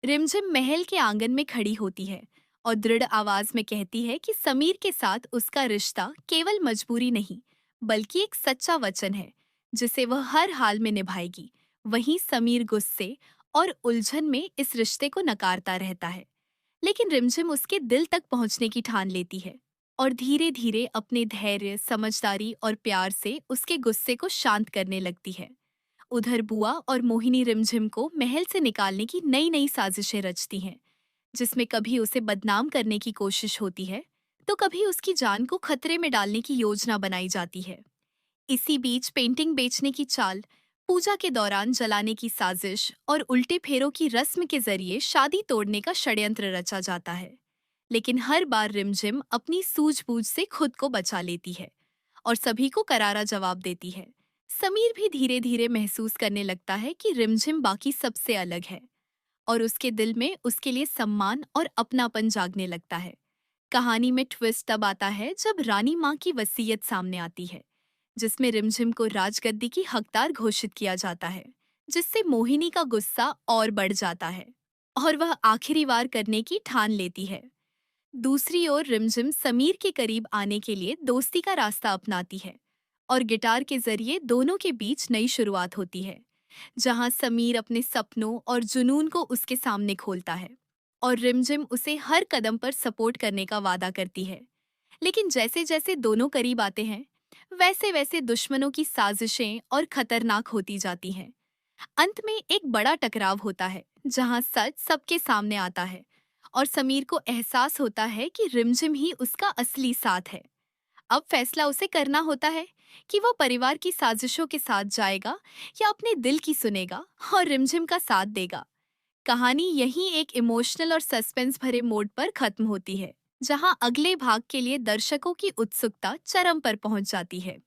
रिमझिम महल के आंगन में खड़ी होती है और दृढ़ आवाज में कहती है कि समीर के साथ उसका रिश्ता केवल मजबूरी नहीं, बल्कि एक सच्चा वचन है जिसे वह हर हाल में निभाएगी। वहीं समीर गुस्से और उलझन में इस रिश्ते को नकारता रहता है, लेकिन रिमझिम उसके दिल तक पहुंचने की ठान लेती है और धीरे धीरे अपने धैर्य, समझदारी और प्यार से उसके गुस्से को शांत करने लगती है। उधर बुआ और मोहिनी रिमझिम को महल से निकालने की नई नई साजिशें रचती हैं, जिसमें कभी उसे बदनाम करने की कोशिश होती है, तो कभी उसकी जान को खतरे में डालने की योजना बनाई जाती है। इसी बीच पेंटिंग बेचने की चाल, पूजा के दौरान जलाने की साजिश और उल्टे फेरों की रस्म के जरिए शादी तोड़ने का षड्यंत्र रचा जाता है। लेकिन हर बार रिमझिम अपनी सूझबूझ से खुद को बचा लेती है और सभी को करारा जवाब देती है। समीर भी धीरे धीरे महसूस करने लगता है कि रिमझिम बाकी सबसे अलग है और उसके दिल में उसके लिए सम्मान और अपनापन जागने लगता है। कहानी में ट्विस्ट तब आता है जब रानी माँ की वसीयत सामने आती है, जिसमें रिमझिम को राजगद्दी की हकदार घोषित किया जाता है, जिससे मोहिनी का गुस्सा और बढ़ जाता है और वह आखिरी वार करने की ठान लेती है। दूसरी ओर रिमझिम समीर के करीब आने के लिए दोस्ती का रास्ता अपनाती है और गिटार के जरिए दोनों के बीच नई शुरुआत होती है, जहां समीर अपने सपनों और जुनून को उसके सामने खोलता है और रिमझिम उसे हर कदम पर सपोर्ट करने का वादा करती है। लेकिन जैसे जैसे दोनों करीब आते हैं, वैसे वैसे दुश्मनों की साजिशें और खतरनाक होती जाती हैं। अंत में एक बड़ा टकराव होता है, जहां सच सबके सामने आता है और समीर को एहसास होता है कि रिमझिम ही उसका असली साथ है। अब फैसला उसे करना होता है कि वो परिवार की साजिशों के साथ जाएगा या अपने दिल की सुनेगा और रिमझिम का साथ देगा। कहानी यहीं एक इमोशनल और सस्पेंस भरे मोड पर खत्म होती है, जहां अगले भाग के लिए दर्शकों की उत्सुकता चरम पर पहुंच जाती है।